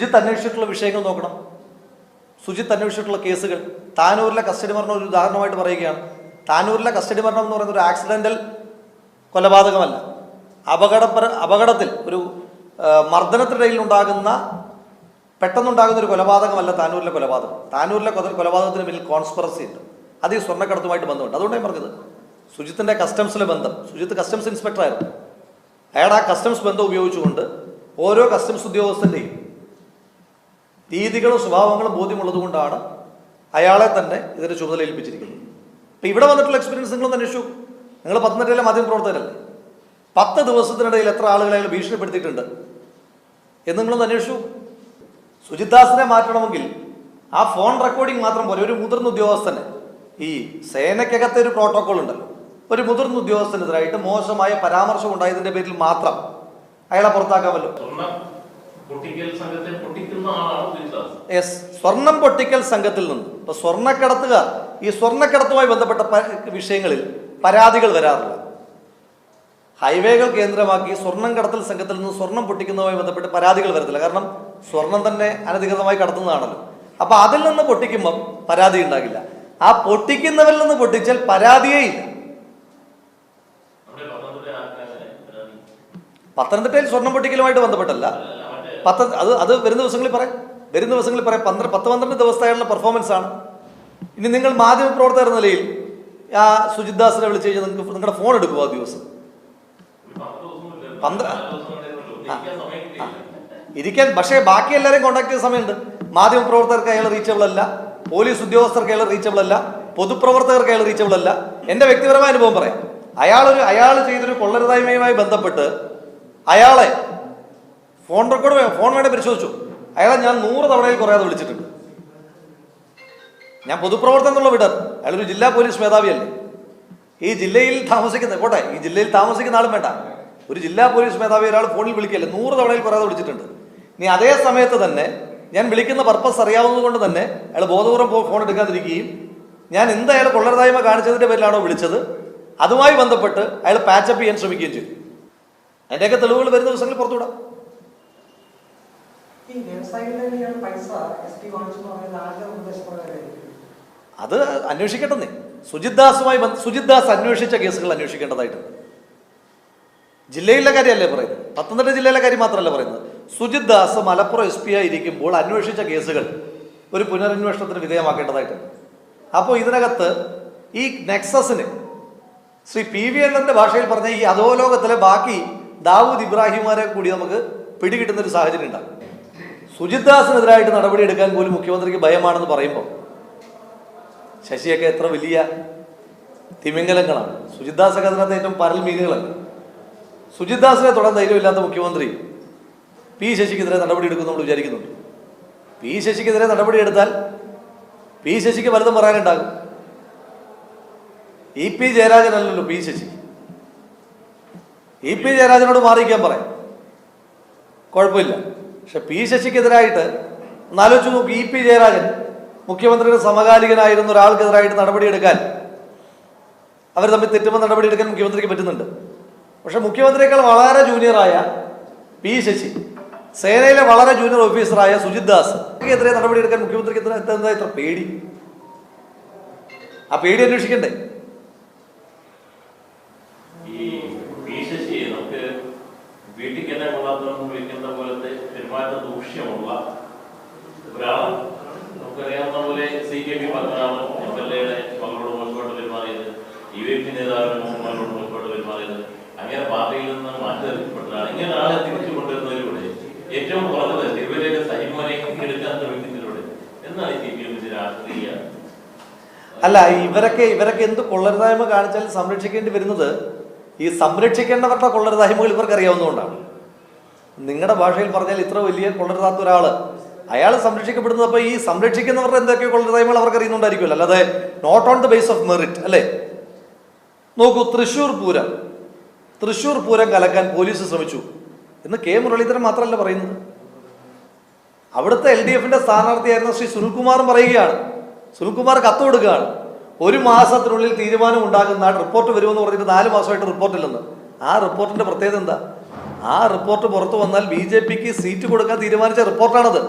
സുജിത്ത് അന്വേഷിച്ചിട്ടുള്ള വിഷയങ്ങൾ നോക്കണം. സുജിത്ത് അന്വേഷിച്ചിട്ടുള്ള കേസുകൾ. താനൂരിലെ കസ്റ്റഡി മരണം ഒരു ഉദാഹരണമായിട്ട് പറയുകയാണ്. താനൂരിലെ കസ്റ്റഡി മരണം എന്ന് പറയുന്നത് ഒരു ആക്സിഡൻ്റൽ കൊലപാതകമല്ല. അപകടത്തിൽ ഒരു മർദ്ദനത്തിനിടയിൽ ഉണ്ടാകുന്ന പെട്ടെന്നുണ്ടാകുന്ന ഒരു കൊലപാതകമല്ല താനൂരിലെ കൊലപാതകം. താനൂരിലെ കൊലപാതകത്തിന് പിന്നിൽ കോൺസ്പിറസി ഉണ്ട്. അത് ഈ സ്വർണ്ണക്കടത്തുമായിട്ട് ബന്ധമുണ്ട്. അതുകൊണ്ട് ഞാൻ പറഞ്ഞത് സുജിത്തിൻ്റെ കസ്റ്റംസിലെ ബന്ധം. സുജിത്ത് കസ്റ്റംസ് ഇൻസ്പെക്ടറായിരുന്നു. അയാൾ ആ കസ്റ്റംസ് ബന്ധം ഉപയോഗിച്ചുകൊണ്ട് ഓരോ കസ്റ്റംസ് ഉദ്യോഗസ്ഥൻ്റെയും രീതികളും സ്വഭാവങ്ങളും ബോധ്യമുള്ളതുകൊണ്ടാണ് അയാളെ തന്നെ ഇതിൻ്റെ ചുമതല ഏൽപ്പിച്ചിരിക്കുന്നത്. ഇപ്പം ഇവിടെ വന്നിട്ടുള്ള എക്സ്പീരിയൻസ് നിങ്ങളൊന്ന് അന്വേഷിച്ചു. നിങ്ങൾ പത്തനംതിട്ടയിലെ മാധ്യമപ്രവർത്തകരല്ലേ? 10 ദിവസത്തിനിടയിൽ എത്ര ആളുകളെ അയാൾ ഭീഷണിപ്പെടുത്തിയിട്ടുണ്ട് എന്ന് നിങ്ങളൊന്ന് അന്വേഷിച്ചു. സുജിത് ദാസിനെ മാറ്റണമെങ്കിൽ ആ ഫോൺ റെക്കോർഡിംഗ് മാത്രം പോലെ ഒരു മുതിർന്ന ഉദ്യോഗസ്ഥന്, ഈ സേനയ്ക്കകത്തെ ഒരു പ്രോട്ടോകോൾ ഉണ്ടല്ലോ, ഒരു മുതിർന്ന ഉദ്യോഗസ്ഥനെതിരായിട്ട് മോശമായ പരാമർശം ഉണ്ടായതിന്റെ പേരിൽ മാത്രം അയാളെ പുറത്താക്കാമല്ലോ. യെസ്, സ്വർണം പൊട്ടിക്കൽ സംഘത്തിൽ നിന്ന് ഇപ്പൊ സ്വർണ്ണക്കടത്തുകാർ, ഈ സ്വർണ്ണക്കടത്തുമായി ബന്ധപ്പെട്ട വിഷയങ്ങളിൽ പരാതികൾ വരാറില്ല. ഹൈവേകൾ കേന്ദ്രമാക്കി സ്വർണം കടത്തൽ സംഘത്തിൽ നിന്ന് സ്വർണം പൊട്ടിക്കുന്നതുമായി ബന്ധപ്പെട്ട് പരാതികൾ വരത്തില്ല. കാരണം സ്വർണം തന്നെ അനധികൃതമായി കടത്തുന്നതാണല്ലോ. അപ്പൊ അതിൽ നിന്ന് പൊട്ടിക്കുമ്പം പരാതി ഉണ്ടാകില്ല. ആ പൊട്ടിക്കുന്നവരിൽ നിന്ന് പൊട്ടിച്ചാൽ പരാതിയേ ഇല്ല. പത്തനംതിട്ടയിൽ സ്വർണം പൊട്ടിക്കലുമായിട്ട് ബന്ധപ്പെട്ടല്ല. അത് വരുന്ന ദിവസങ്ങളിൽ പറയാം. 10-12 ദിവസത്തായുള്ള പെർഫോമൻസ് ആണ്. ഇനി നിങ്ങൾ മാധ്യമപ്രവർത്തകർ എന്ന നിലയിൽ ആ സുജിത് ദാസിനെ വിളിച്ചു കഴിഞ്ഞാൽ നിങ്ങൾക്ക് നിങ്ങളുടെ ഫോൺ എടുക്കുമോ? ആ ദിവസം ഇരിക്കാൻ. പക്ഷേ ബാക്കി എല്ലാവരെയും കോൺടാക്ട് ചെയ്ത സമയമുണ്ട്. മാധ്യമപ്രവർത്തകർക്ക് അയാൾ റീച്ചബിൾ അല്ല, പോലീസ് ഉദ്യോഗസ്ഥർക്ക് അയാൾ റീച്ചബിൾ അല്ല, പൊതുപ്രവർത്തകർക്ക് അയാൾ റീച്ചബിൾ അല്ല. എൻ്റെ വ്യക്തിപരമായ അനുഭവം പറയാം. അയാൾ ചെയ്തൊരു കൊള്ളരുതായ്മയുമായി ബന്ധപ്പെട്ട് അയാളെ ഫോൺ വേണേ പരിശോധിച്ചു. അയാളെ ഞാൻ 100 തവണയിൽ കുറയാതെ വിളിച്ചിട്ടുണ്ട്. ഞാൻ പൊതുപ്രവർത്തനം എന്നുള്ള വിടർ. അയാളൊരു ജില്ലാ പോലീസ് മേധാവിയല്ലേ? ഈ ജില്ലയിൽ താമസിക്കുന്ന പോട്ടെ, ഈ ജില്ലയിൽ താമസിക്കുന്ന ആളും വേണ്ട, ഒരു ജില്ലാ പോലീസ് മേധാവി ഒരാൾ ഫോണിൽ വിളിക്കല്ലേ 100 തവണയിൽ കുറയാതെ വിളിച്ചിട്ടുണ്ട്. ഇനി അതേ സമയത്ത് തന്നെ ഞാൻ വിളിക്കുന്ന പർപ്പസ് അറിയാവുന്നത് കൊണ്ട് തന്നെ അയാൾ ബോധപൂർവ്വം ഫോൺ എടുക്കാതിരിക്കുകയും ഞാൻ അയാൾ കൊള്ളരുതായ്മ കാണിച്ചതിന്റെ പേരിലാണോ വിളിച്ചത് അതുമായി ബന്ധപ്പെട്ട് അയാൾ പാച്ചപ്പ് ചെയ്യാൻ ശ്രമിക്കുകയും ചെയ്തു. അതിൻ്റെയൊക്കെ തെളിവുകൾ വരുന്ന ദിവസങ്ങളിൽ പുറത്തുവിടാം. അത് അന്വേഷിക്കട്ടെന്നേ. സുജിത് ദാസ് അന്വേഷിച്ച കേസുകൾ അന്വേഷിക്കേണ്ടതായിട്ടുണ്ട്. ജില്ലയിലെ കാര്യമല്ലേ പറയുന്നത്, പത്തനംതിട്ട ജില്ലയിലെ കാര്യം മാത്രമല്ല പറയുന്നത്. സുജിത് ദാസ് മലപ്പുറം SP ആയിരിക്കുമ്പോൾ അന്വേഷിച്ച കേസുകൾ ഒരു പുനരന്വേഷണത്തിന് വിധേയമാക്കേണ്ടതായിട്ടുണ്ട്. അപ്പോൾ ഇതിനകത്ത് ഈ നെക്സസിന് ശ്രീ PV അണ്ണന്റെ ഭാഷയിൽ പറഞ്ഞ ഈ അധോലോകത്തിലെ ബാക്കി ദാവൂദ് ഇബ്രാഹിമാരെ കൂടി നമുക്ക് പിടികിട്ടുന്നൊരു സാഹചര്യം ഉണ്ടാകും. സുജിത് ദാസിനെതിരായിട്ട് നടപടിയെടുക്കാൻ പോലും മുഖ്യമന്ത്രിക്ക് ഭയമാണെന്ന് പറയുമ്പോൾ ശശിയൊക്കെ എത്ര വലിയ തിമിംഗലങ്ങളാണ്. സുജിത് ദാസൊക്കെ അതിനകത്ത് ഏറ്റവും പരൽ മീനുകളല്ല. സുജിത് ദാസിനെ തൊടാൻ ധൈര്യമില്ലാത്ത മുഖ്യമന്ത്രി P ശശിക്കെതിരെ നടപടി എടുക്കുമെന്ന് നമ്മൾ വിചാരിക്കുന്നുണ്ട്. P ശശിക്കെതിരെ നടപടിയെടുത്താൽ P ശശിക്ക് പലതും പറയാനുണ്ടാകും. EP ജയരാജനല്ലല്ലോ P Sasi. EP ജയരാജനോട് മാറിയിക്കാൻ പറയാം, കുഴപ്പമില്ല. പക്ഷെ P ശശിക്കെതിരായിട്ട് ഒന്നാലോചിച്ച് നോക്കി. EP ജയരാജൻ മുഖ്യമന്ത്രിയുടെ സമകാലികനായിരുന്ന ഒരാൾക്കെതിരായിട്ട് നടപടിയെടുക്കാൻ, അവർ തമ്മിൽ തെറ്റുമ്പോൾ നടപടിയെടുക്കാൻ മുഖ്യമന്ത്രിക്ക് പറ്റുന്നുണ്ട്. പക്ഷെ മുഖ്യമന്ത്രിയേക്കാൾ വളരെ ജൂനിയറായ P ശശി, സേനയിലെ വളരെ ജൂനിയർ ഓഫീസറായ സുജിത് ദാസ് എതിരെ നടപടിയെടുക്കാൻ മുഖ്യമന്ത്രിക്ക് എന്താ ഇത്ര പേടി? ആ പേടി അന്വേഷിക്കണ്ടേ? അങ്ങനെ പാർട്ടിയിൽ നിന്ന് മാറ്റിനിർത്തപ്പെട്ടതാണ്. ഇങ്ങനെ ആളെ തിരിച്ചു കൊണ്ടുവരുന്നതിലൂടെ ഏറ്റവും കുറഞ്ഞത് തിരുവല്ലയിലെ സഹിമനെ എടുക്കാൻ ശ്രമിക്കുന്നതിലൂടെ എന്നാണ് CPM രാഷ്ട്രീയ അല്ല. ഇവരൊക്കെ എന്ത് കൊള്ളരുതായ്മ കാണിച്ചാലും സംരക്ഷിക്കേണ്ടി വരുന്നത് ഈ സംരക്ഷിക്കേണ്ടവരുടെ കൊള്ളരുതായ്മകൾ ഇവർക്ക് അറിയാവുന്നതുകൊണ്ടാണ്. നിങ്ങളുടെ ഭാഷയിൽ പറഞ്ഞാൽ ഇത്ര വലിയ കൊള്ളരുതാത്ത ഒരാള് അയാൾ സംരക്ഷിക്കപ്പെടുന്നത് അപ്പോൾ ഈ സംരക്ഷിക്കുന്നവരുടെ എന്തൊക്കെയോ കൊള്ളരുതായ്മകൾ അവർക്ക് അറിയുന്നുണ്ടായിരിക്കുമല്ലോ. അല്ലാതെ not on the base of merit അല്ലേ? നോക്കൂ, തൃശ്ശൂർ പൂരം കലക്കാൻ പോലീസ് ശ്രമിച്ചു എന്ന് K മുരളീധരൻ മാത്രമല്ല പറയുന്നത്. അവിടുത്തെ LDFന്റെ സ്ഥാനാർത്ഥിയായിരുന്ന ശ്രീ സുനിൽകുമാറും പറയുകയാണ്. സുനിൽകുമാർ കത്ത് കൊടുക്കുകയാണ്, 1 മാസത്തിനുള്ളിൽ തീരുമാനം ഉണ്ടാകുന്ന റിപ്പോർട്ട് വരുമെന്ന് പറഞ്ഞിട്ട് 4 മാസമായിട്ട് റിപ്പോർട്ടില്ലെന്ന്. ആ റിപ്പോർട്ടിന്റെ പ്രത്യേകത എന്താ? ആ റിപ്പോർട്ട് പുറത്തു വന്നാൽ ബി ജെ പിക്ക് സീറ്റ് കൊടുക്കാൻ തീരുമാനിച്ച റിപ്പോർട്ടാണത്.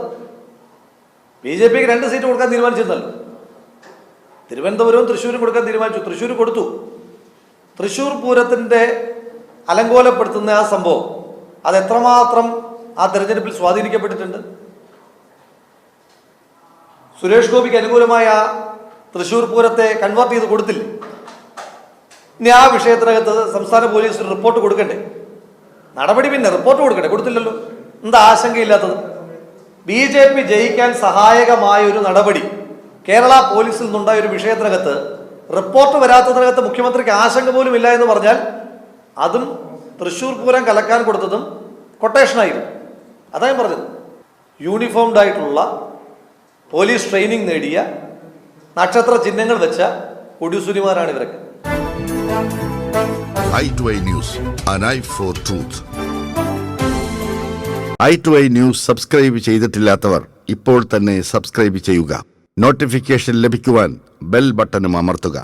ബി ജെ പിക്ക് 2 സീറ്റ് കൊടുക്കാൻ തീരുമാനിച്ചിരുന്നല്ലോ. തിരുവനന്തപുരവും തൃശ്ശൂരും കൊടുക്കാൻ തീരുമാനിച്ചു. തൃശ്ശൂർ കൊടുത്തു. തൃശ്ശൂർ പൂരത്തിൻ്റെ അലങ്കോലപ്പെടുത്തുന്ന ആ സംഭവം അത് എത്രമാത്രം ആ തെരഞ്ഞെടുപ്പിൽ സ്വാധീനിക്കപ്പെട്ടിട്ടുണ്ട്. സുരേഷ് ഗോപിക്ക് അനുകൂലമായ തൃശ്ശൂർ പൂരത്തെ കൺവേർട്ട് ചെയ്ത് കൊടുത്തില്ലേ? ഇനി ആ വിഷയത്തിനകത്ത് സംസ്ഥാന പോലീസ് റിപ്പോർട്ട് കൊടുക്കണ്ടേ? നടപടി പിന്നെ റിപ്പോർട്ട് കൊടുക്കണ്ടേ? കൊടുത്തില്ലല്ലോ. എന്താ ആശങ്കയില്ലാത്തത്? ബി ജെ പി ജയിക്കാൻ സഹായകമായ ഒരു നടപടി കേരള പോലീസിൽ നിന്നുണ്ടായ ഒരു വിഷയത്തിനകത്ത് റിപ്പോർട്ട് വരാത്തതിനകത്ത് മുഖ്യമന്ത്രിക്ക് ആശങ്ക പോലും ഇല്ല എന്ന് പറഞ്ഞാൽ അതും തൃശ്ശൂർ പൂരം കലക്കാൻ കൊടുത്തതും കൊട്ടേഷനായിരുന്നു. അതാ ഞാൻ പറഞ്ഞത്. യൂണിഫോംഡ് ആയിട്ടുള്ള പോലീസ് ട്രെയിനിങ് നേടിയ നക്ഷത്ര ചിഹ്നങ്ങൾ വെച്ച ഒടിസുരിമാരാണ് ഇവരൊക്കെ. i2i News, an eye for truth. i2i News subscribe ചെയ്തിട്ടില്ലാത്തവർ ഇപ്പോൾ തന്നെ സബ്സ്ക്രൈബ് ചെയ്യുക. നോട്ടിഫിക്കേഷൻ ലഭിക്കുവാൻ ബെൽ ബട്ടണും അമർത്തുക.